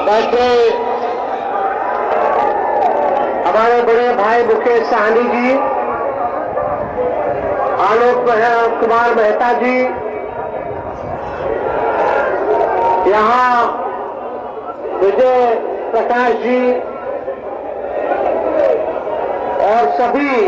बैठे हमारे बड़े भाई मुकेश साहनी जी, आलोक कुमार मेहता जी, यहाँ विजय प्रकाश जी और सभी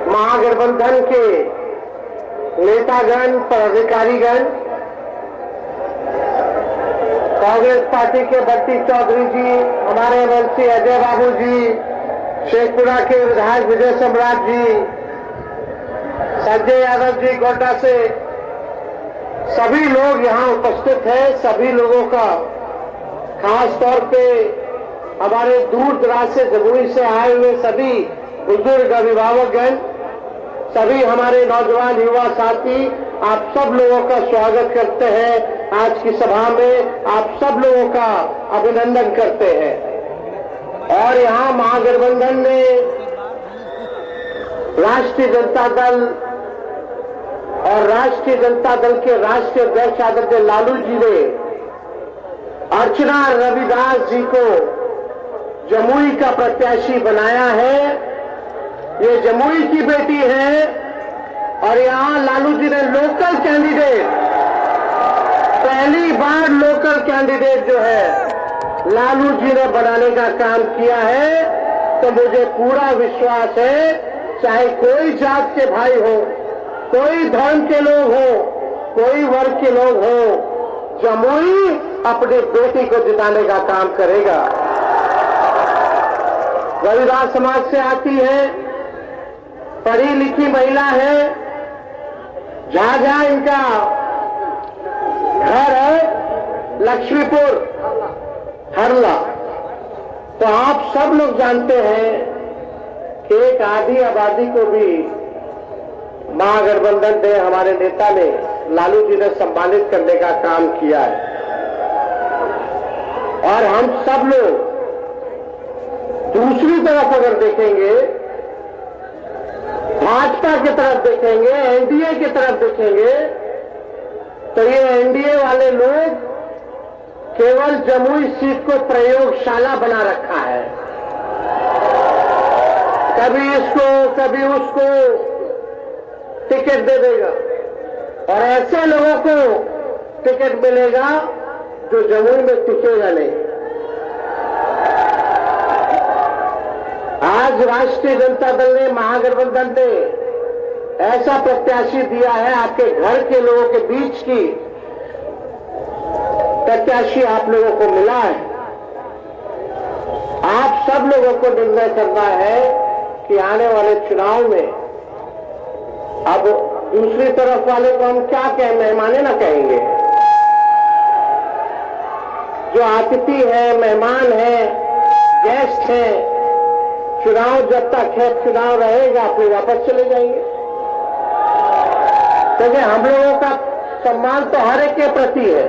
महागठबंधन के नेतागण, पदाधिकारीगण, कांग्रेस पार्टी के बट्टी चौधरी जी, हमारे एमएलसी अजय बाबू जी, शेखपुरा के विधायक विजय सम्राट जी, संजय यादव जी गोड्डा से, सभी लोग यहाँ उपस्थित हैं। सभी लोगों का खास तौर पे हमारे दूर दराज से जमुई से आए हुए सभी बुजुर्ग अभिभावकगण, सभी हमारे नौजवान युवा साथी, आप सब लोगों का स्वागत करते हैं। आज की सभा में आप सब लोगों का अभिनंदन करते हैं। और यहाँ महागठबंधन ने राष्ट्रीय जनता दल और राष्ट्रीय जनता दल के राष्ट्रीय अध्यक्ष आदरणीय लालू जी ने अर्चना रविदास जी को जमुई का प्रत्याशी बनाया है। ये जमुई की बेटी है और यहाँ लालू जी ने लोकल कैंडिडेट, पहली बार लोकल कैंडिडेट जो है लालू जी ने बनाने का काम किया है। तो मुझे पूरा विश्वास है, चाहे कोई जात के भाई हो, कोई धर्म के लोग हो, कोई वर्ग के लोग हो, जमुई अपनी बेटी को जिताने का काम करेगा। रविदास समाज से आती है, पढ़ी लिखी महिला है, जहां जहां इनका घर है लक्ष्मीपुर हरला। तो आप सब लोग जानते हैं कि एक आधी आबादी को भी महागठबंधन ने, हमारे नेता ने, लालू जी ने सम्मानित करने का काम किया है। और हम सब लोग दूसरी तरफ अगर देखेंगे, भाजपा की तरफ देखेंगे, एनडीए की तरफ देखेंगे, तो ये एनडीए वाले लोग केवल जमुई सीट को प्रयोगशाला बना रखा है। कभी इसको कभी उसको टिकट दे देगा और ऐसे लोगों को टिकट मिलेगा जो जमुई में टिकेगा नहीं। आज राष्ट्रीय जनता दल ने, महागठबंधन ने ऐसा प्रत्याशी दिया है, आपके घर के लोगों के बीच की प्रत्याशी आप लोगों को मिला है। आप सब लोगों को निर्णय करना है कि आने वाले चुनाव में, अब दूसरी तरफ वाले को हम क्या कहें, मेहमाने ना कहेंगे, जो अतिथि है, मेहमान है, गेस्ट है, चुनाव जब तक है, चुनाव रहेगा, फिर वापस चले जाएंगे। क्योंकि हम लोगों का सम्मान तो हर एक के प्रति है,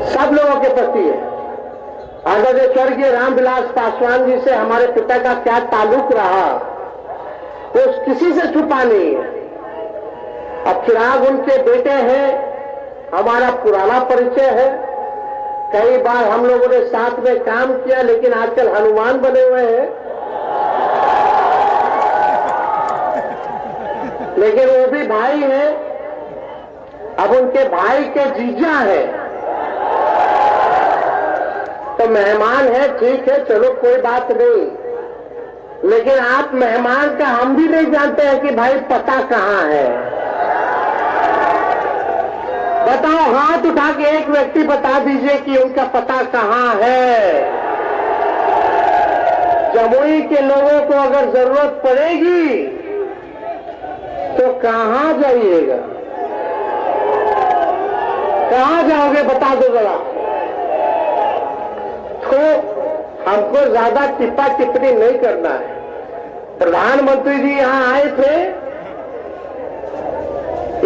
सब लोगों के प्रति है। आदरणीय स्वर्गीय रामविलास पासवान जी से हमारे पिता का क्या ताल्लुक रहा, वो किसी से छुपा नहीं है। अब चिराग उनके बेटे हैं, हमारा पुराना परिचय है, कई बार हम लोगों ने साथ में काम किया, लेकिन आजकल हनुमान बने हुए हैं। लेकिन वो भी भाई हैं, अब उनके भाई के जीजा हैं, तो मेहमान है, ठीक है, चलो कोई बात नहीं। लेकिन आप मेहमान का हम भी नहीं जानते हैं कि भाई पता कहां है। बताओ, हाथ उठा के एक व्यक्ति बता दीजिए कि उनका पता कहां है। जमुई के लोगों को अगर जरूरत पड़ेगी तो कहां जाइएगा, कहां जाओगे, बता दो जरा। तो हमको ज्यादा टिप्पा टिप्पणी नहीं करना है। प्रधानमंत्री जी यहां आए थे,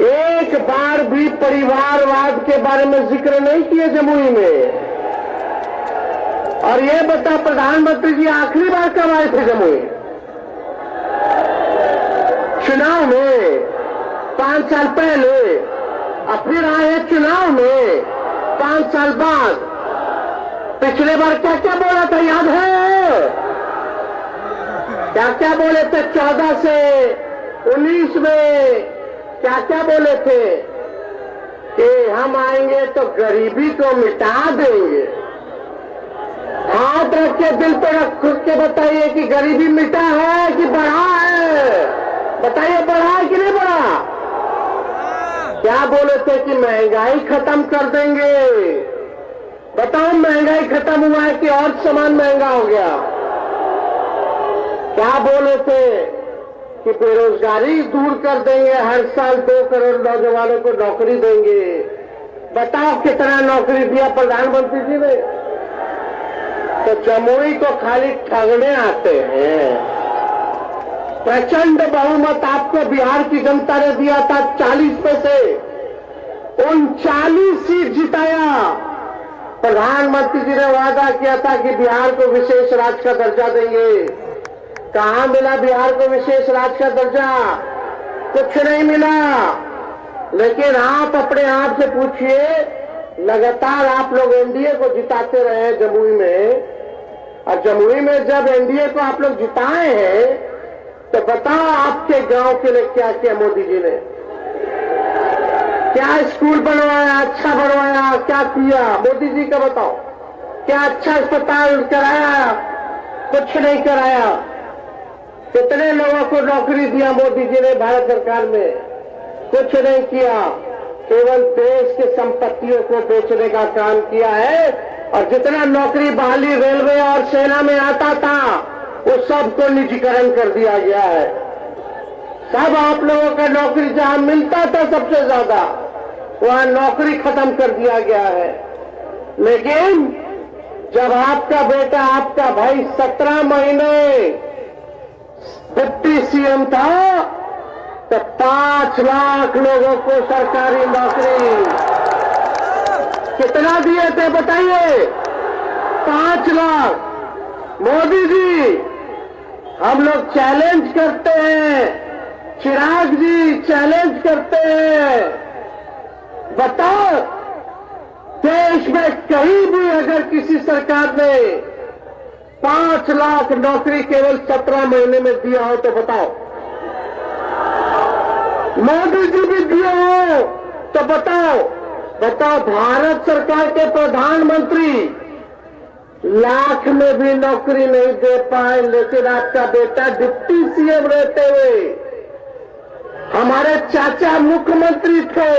एक बार भी परिवारवाद के बारे में जिक्र नहीं किए जमुई में। और ये बता, प्रधानमंत्री जी आखिरी बार कब आए थे जमुई? चुनाव में 5 साल पहले, और फिर आए चुनाव में। 5 साल बाद। पिछले बार क्या क्या बोला था याद है? क्या क्या बोले थे 14 से 19 में? क्या क्या बोले थे कि हम आएंगे तो गरीबी को मिटा देंगे। हाथ रख के दिल पे रख के बताइए कि गरीबी मिटा है कि बढ़ा है? बताइए, बढ़ा है कि नहीं बढ़ा? क्या बोले थे कि महंगाई खत्म कर देंगे। बताओ, महंगाई खत्म हुआ है कि और सामान महंगा हो गया? क्या बोले थे कि बेरोजगारी दूर कर देंगे, हर साल 2 करोड़ नौजवानों को नौकरी देंगे। बताओ कितना नौकरी दिया प्रधानमंत्री जी ने? तो जमुई को खाली ठगने आते हैं। प्रचंड बहुमत आपको बिहार की जनता ने दिया था, 40 में से 39 सीट जिताया। प्रधानमंत्री जी ने वादा किया था कि बिहार को विशेष राज्य का दर्जा देंगे। कहां मिला बिहार को विशेष राज्य का दर्जा? कुछ नहीं मिला। लेकिन आप अपने आप से पूछिए, लगातार आप लोग एनडीए को जिताते रहे जमुई में, और जमुई में जब एनडीए को आप लोग जिताए हैं तो बताओ आपके गांव के लिए क्या किया मोदी जी ने? क्या स्कूल बनवाया, अच्छा बनवाया, क्या किया मोदी जी का बताओ? क्या अच्छा अस्पताल कराया? कुछ नहीं कराया। कितने लोगों को नौकरी दिया मोदी जी ने भारत सरकार में? कुछ नहीं किया। केवल देश की संपत्तियों को बेचने का काम किया है, और जितना नौकरी बहाली रेलवे और सेना में आता था वो सबको निजीकरण कर दिया गया है। सब आप लोगों का नौकरी जहां मिलता था सबसे ज्यादा, वहां नौकरी खत्म कर दिया गया है। लेकिन जब आपका बेटा, आपका भाई 17 महीने डिप्टी सीएम था तो 5 लाख लोगों को सरकारी नौकरी कितना दिए थे बताइए? 5 लाख। मोदी जी, हम लोग चैलेंज करते हैं, चिराग जी चैलेंज करते हैं, बताओ देश में कहीं भी अगर किसी सरकार ने 5 लाख नौकरी केवल 17 महीने में दिया हो तो बताओ? मोदी जी भी दिए हो तो बताओ? बताओ, भारत सरकार के प्रधानमंत्री लाख में भी नौकरी नहीं दे पाए, लेकिन आपका बेटा डिप्टी सीएम रहते हुए, हमारे चाचा मुख्यमंत्री थे,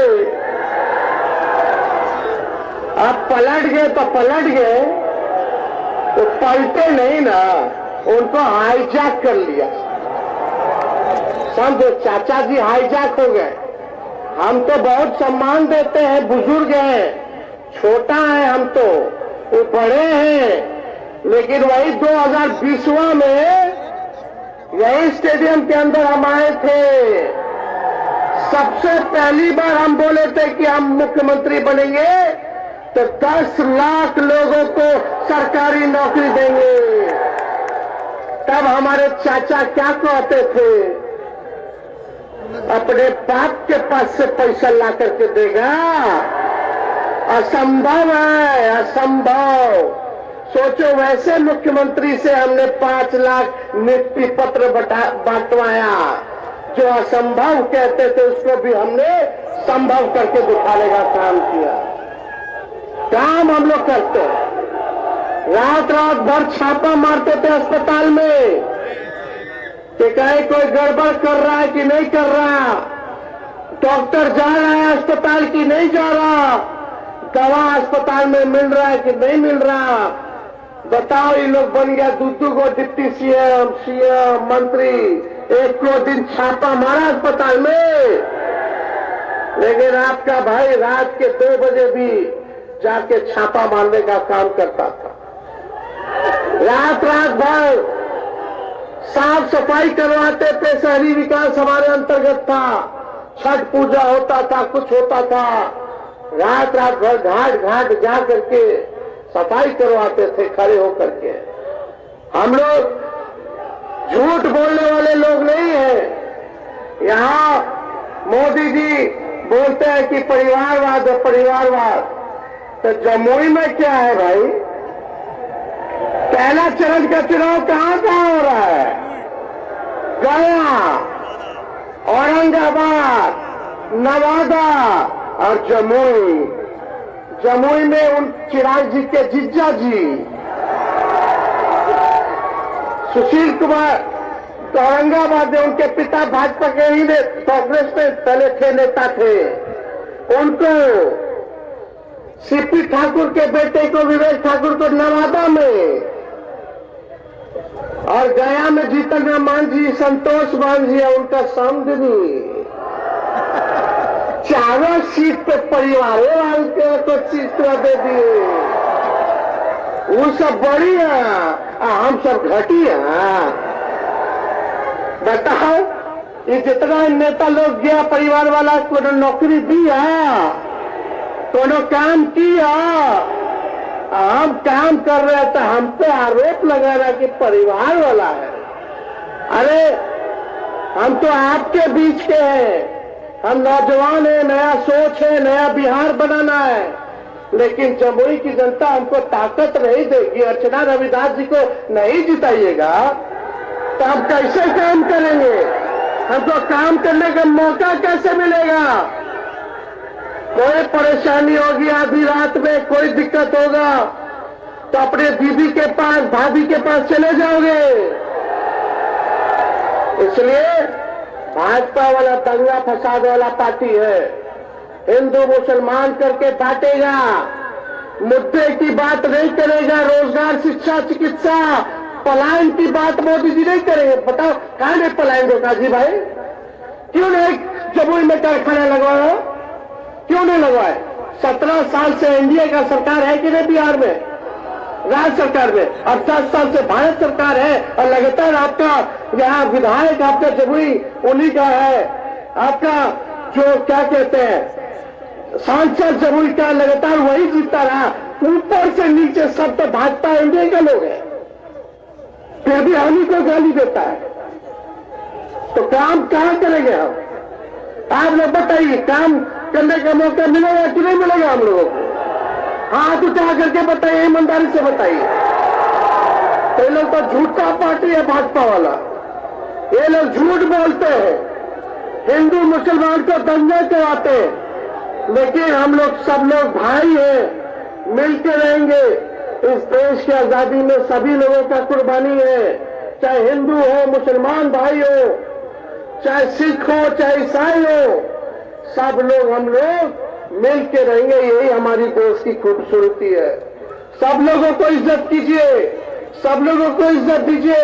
अब पलट गए तो पलट गए, तो पलटे नहीं ना, उनको हाईजैक कर लिया। समझो, चाचा जी हाईजैक हो गए। हम तो बहुत सम्मान देते हैं, बुजुर्ग हैं, छोटा है हम तो, वो बड़े हैं, लेकिन वही 2020 में यही स्टेडियम के अंदर हम आए थे। सबसे पहली बार हम बोले थे कि हम मुख्यमंत्री बनेंगे तो 10 लाख लोगों को सरकारी नौकरी देंगे। तब हमारे चाचा क्या कहते थे? अपने बाप के पास से पैसा ला करके देगा? असंभव है, असंभव। सोचो, वैसे मुख्यमंत्री से हमने 5 लाख नियुक्ति पत्र बांटवाया। जो असंभव कहते थे उसको भी हमने संभव करके दिखाने का काम किया। काम हम लोग करते हैं। रात रात भर छापा मारते थे अस्पताल में कि कहीं कोई गड़बड़ कर रहा है कि नहीं कर रहा, डॉक्टर जा रहा है अस्पताल की नहीं जा रहा, दवा अस्पताल में मिल रहा है कि नहीं मिल रहा। बताओ, ये लोग बन गया दूधू को डिप्टी सीएम, सीएम, मंत्री। एक को दिन छापा मारा अस्पताल में, लेकिन आपका भाई रात के 2 बजे भी जाके छापा मारने का काम करता था। रात रात भर साफ सफाई करवाते थे। शहरी विकास हमारे अंतर्गत था, छठ पूजा होता था, कुछ होता था, रात रात भर घाट घाट जा करके सफाई करवाते थे खड़े होकर के। हम लोग झूठ बोलने वाले लोग नहीं हैं। यहाँ मोदी जी बोलते हैं कि परिवारवाद है, परिवारवाद। तो जमुई में क्या है भाई? पहला चरण का चुनाव कहां हो रहा है? गया, औरंगाबाद, नवादा और जमुई। जमुई में उन चिराग जी के जीजा जी सुशील कुमार औरंगाबाद में, उनके पिता भाजपा के ही कांग्रेस में पहले थे, नेता थे। उनको सीपी ठाकुर के बेटे को, विवेक ठाकुर को नवादा में, और गया में जीतन राम मांझी, संतोष मांझी है उनका समझनी। चारों सीट पे परिवार को सीट दे दिए। वो सब बड़ी है, हम सब घटी है। बताओ, ये जितना नेता लोग गया परिवार वाला, कोनो नौकरी दिया, कोनो काम किया? हम काम कर रहे तो हम पे आरोप लगा रहा कि परिवार वाला है। अरे हम तो आपके बीच के हैं, हम नौजवान हैं, नया सोच है, नया बिहार बनाना है। लेकिन जमुई की जनता हमको ताकत नहीं देगी। अर्चना रविदास जी को नहीं जिताइएगा तो हम कैसे काम करेंगे? हमको काम करने का मौका कैसे मिलेगा? कोई परेशानी होगी, आधी रात में कोई दिक्कत होगा तो अपने दीदी के पास, भाभी के पास चले जाओगे। इसलिए भाजपा वाला दंगा फसाद वाला पार्टी है, हिंदू मुसलमान करके बांटेगा, मुद्दे की बात नहीं करेगा। रोजगार, शिक्षा, चिकित्सा, पलायन की बात मोदी जी नहीं करेंगे। बताओ कहां नहीं पलायन होगा जी भाई? क्यों नहीं जमुई में कारखाना लगवाया? क्यों नहीं लगवाए? 17 साल से एनडीए का सरकार है कि नहीं बिहार में, राज्य सरकार में, और 10 साल से भारत सरकार है, और लगातार आपका यहाँ विधायक आपका जमुई उन्हीं का है। आपका जो क्या कहते हैं सांसद जमुई का लगातार वही जीतता रहा। ऊपर से नीचे सब तो भाजपा एनडीए के लोग हैं, फिर भी हम ही को गाली देता है। तो काम कहां करेंगे हम? आप लोग बताइए, काम करने का मौका मिलेगा कि नहीं मिलेगा हम लोगों को? हाथ उठा करके बताइए, ईमानदारी से बताइए। तो ये लोग तो झूठा पार्टी है भाजपा वाला, ये लोग झूठ बोलते हैं, हिंदू मुसलमान को दंगे कराते हैं। लेकिन हम लोग सब लोग भाई हैं, मिलकर रहेंगे। इस देश की आजादी में सभी लोगों का कुर्बानी है, चाहे हिंदू हो, मुसलमान भाई हो, चाहे सिख हो, चाहे ईसाई हो, सब लोग हम लोग मिल के रहेंगे। यही हमारी देश की खूबसूरती है। सब लोगों को इज्जत कीजिए, सब लोगों को इज्जत दीजिए।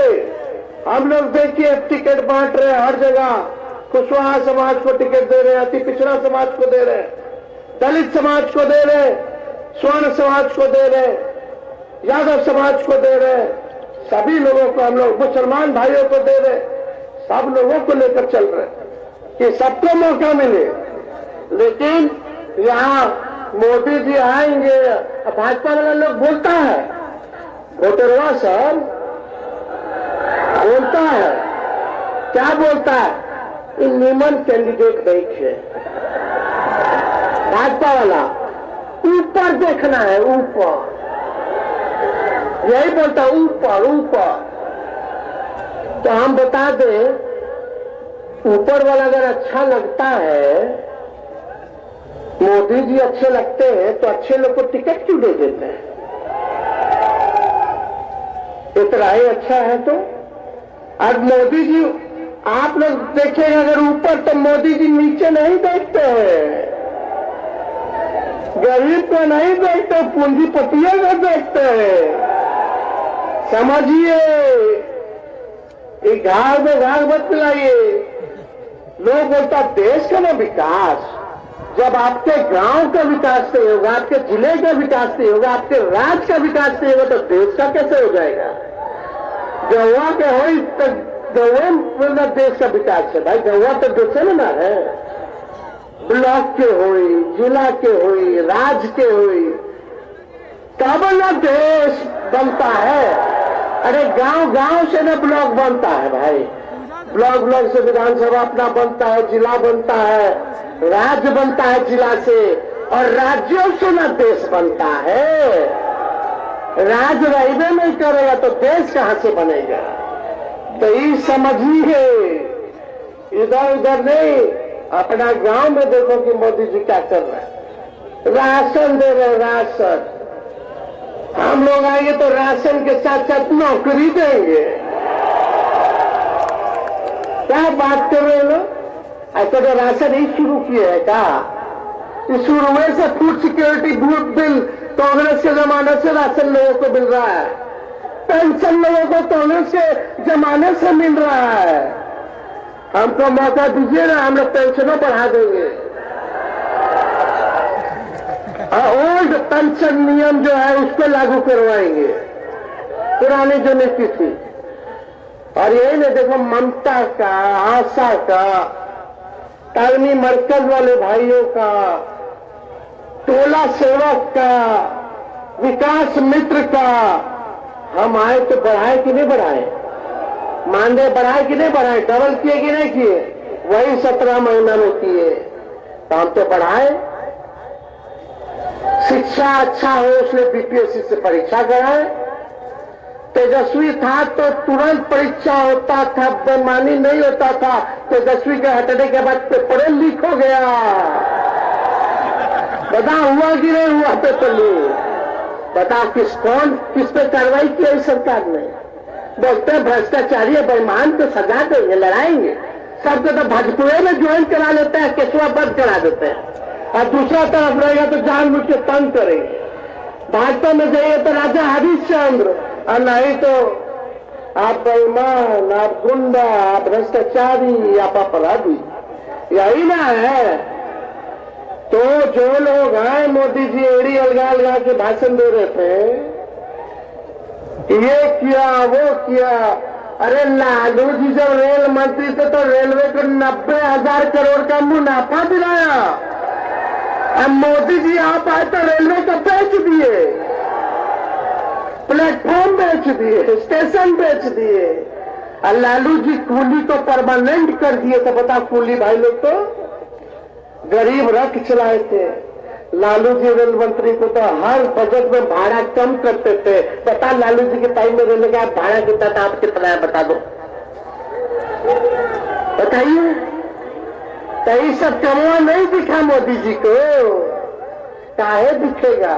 हम लोग देखिए टिकट बांट रहे हैं हर जगह, कुशवाहा समाज को टिकट दे रहे हैं, अति पिछड़ा समाज को दे रहे हैं, दलित समाज को दे रहे हैं, स्वर्ण समाज को दे रहे हैं, यादव समाज को दे रहे हैं, सभी लोगों को हम लोग, मुसलमान भाइयों को दे रहे हैं, सब लोगों को लेकर चल रहे हैं कि सबको मौका मिले। लेकिन यहाँ मोदी जी आएंगे, भाजपा वाला लोग बोलता है, वोटरवा सब बोलता है, क्या बोलता है? इन निमन कैंडिडेट नहीं थे। भाजपा वाला ऊपर देखना है, ऊपर, यही बोलता है, ऊपर ऊपर। तो हम बता दें, ऊपर वाला अगर अच्छा लगता है, मोदी जी अच्छे लगते हैं, तो अच्छे लोग को टिकट क्यों दे देते हैं? इतना ही अच्छा है तो। अब मोदी जी, आप लोग देखेंगे अगर ऊपर, तो मोदी जी नीचे नहीं देखते हैं, गरीब को नहीं देखते, पूंजीपतियों को देखते हैं। समझिए, घाव में घाव मत पिलाइए। लोग बोलता देश का ना विकास, जब आपके गांव का विकास नहीं होगा, आपके जिले का विकास नहीं होगा, आपके राज्य का विकास नहीं होगा, तो देश का कैसे हो जाएगा? गौवा के हो तो गौवा मतलब देश का विकास है भाई। गौवा तो देश में ना है, ब्लॉक के हुई, जिला के हुई, राज्य के हुई, तब ना देश बनता है। अरे गांव गांव से ना ब्लॉक बनता है भाई, ब्लॉक से विधानसभा अपना बनता है, जिला बनता है, राज्य बनता है जिला से, और राज्यों से ना देश बनता है। राज रेलवे में करेगा तो देश कहां से बनेगा? तो ये समझिए, इधर उधर नहीं, अपना गांव में देखो कि मोदी जी क्या कर रहे हैं। राशन दे रहे, राशन। हम लोग आएंगे तो राशन के साथ साथ नौकरी देंगे। क्या बात कर रहे हैं लोग? ऐसा तो राशन ही शुरू किए है क्या? शुरू से फूड सिक्योरिटी बिल कांग्रेस के जमाने से राशन लोगों को मिल रहा है, पेंशन लोगों को कांग्रेस के जमाने से मिल रहा है। हमको मौका दीजिए ना, हम लोग पेंशनों बढ़ा देंगे। ओल्ड पेंशन नियम जो है उसको लागू करवाएंगे, पुरानी जो नीति थी। और यही नहीं, देखो ममता का, आशा का, तालमी मरकज वाले भाइयों का, टोला सेवक का, विकास मित्र का, हम आए तो बढ़ाए कि नहीं बढ़ाए? मानदेय बढ़ाए कि नहीं बढ़ाए? डबल किए कि नहीं किए? वही 17 महीना में किए, तो हम तो बढ़ाए। शिक्षा अच्छा हो इसलिए बीपीएससी से परीक्षा कराए। तेजस्वी था तो तुरंत परीक्षा होता था, बेईमानी नहीं होता था। तेजस्वी के हटने के बाद पेपर लीक हो गया। बता हुआ कि नहीं हुआ पेपर लीक? बता किस पे कार्रवाई की है सरकार ने? बोलते भ्रष्टाचारी बेईमान को सजा देंगे, लड़ाएंगे। सबको तो भोजपुरे में ज्वाइन करा लेते हैं, केसवा बंद करा देते हैं, और दूसरा तरफ रहेगा तो जानबूझ के तंग करेंगे। भाजपा में जाइए तो राजा हरिश्चंद्र, और नहीं तो आप बेईमान, आप गुंडा, आप भ्रष्टाचारी, आप अपराधी, यही ना है। तो जो लोग आए, मोदी जी एड़ी अलगा अलगा के भाषण दे रहे थे, ये किया वो किया। अरे लालू जी जब रेल मंत्री थे तो रेलवे को 90,000 करोड़ का मुनाफा दिलाया। अब मोदी जी आप आए तो रेलवे को बेच दिए, प्लेटफॉर्म बेच दिए, स्टेशन बेच दिए। और लालू जी कूली को परमानेंट कर दिए। तो बता, कूली भाई लोग तो गरीब रख चलाए थे। लालू जी रेल मंत्री को तो हर बजट में भाड़ा कम करते थे। बता, लालू जी के टाइम में रेलवे का भाड़ा कितना था? आप कितना है बता दो, बताइए। तो ये सब कमवा नहीं दिखा मोदी जी को, काहे दिखेगा?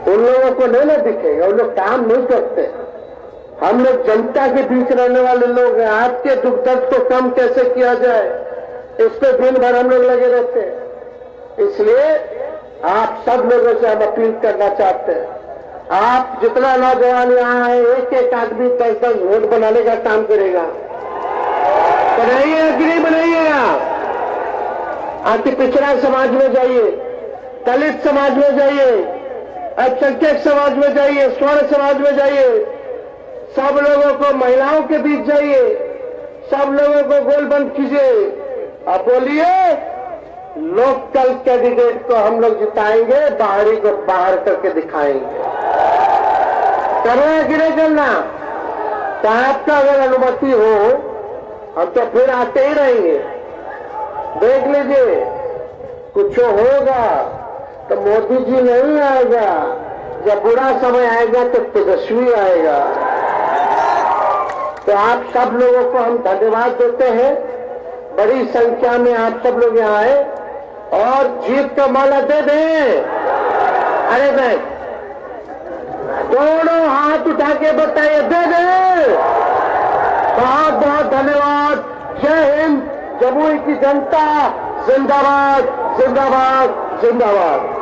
उन लोगों को नहीं ना दिखेगा, उन लोग काम नहीं करते। हम लोग जनता के बीच रहने वाले लोग हैं। आपके दुख दर्द को कम कैसे किया जाए, इस पे दिन भर हम लोग लगे रहते हैं। इसलिए आप सब लोगों से हम अपील करना चाहते हैं, आप जितना नौजवान यहाँ है, एक एक आदमी 10-10 वोट बनाने का काम करेगा। बनाइएगा कि नहीं बनाइएगा? आपके पिछड़ा समाज में जाइए, दलित समाज में जाइए, अल्पसंख्यक समाज में जाइए, स्वर्ण समाज में जाइए, सब लोगों को, महिलाओं के बीच जाइए, सब लोगों को गोलबंद कीजिए। अब बोलिए, लोकल कैंडिडेट को हम लोग जिताएंगे, बाहरी को बाहर करके दिखाएंगे। करना कि नहीं करना? तो आपका अगर अनुमति हो, हम तो फिर आते ही रहेंगे। देख लीजिए, कुछ होगा तो मोदी जी नहीं आएगा, जब बुरा समय आएगा तो तेजस्वी आएगा। तो आप सब लोगों को हम धन्यवाद देते हैं। बड़ी संख्या में आप सब लोग यहाँ आए और जीत का माला दे दें। अरे भाई, दोनों हाथ उठा के बताइए, दे दें। बहुत बहुत धन्यवाद। जय हिंद, जमुई की जनता जिंदाबाद, जिंदाबाद, जिंदाबाद।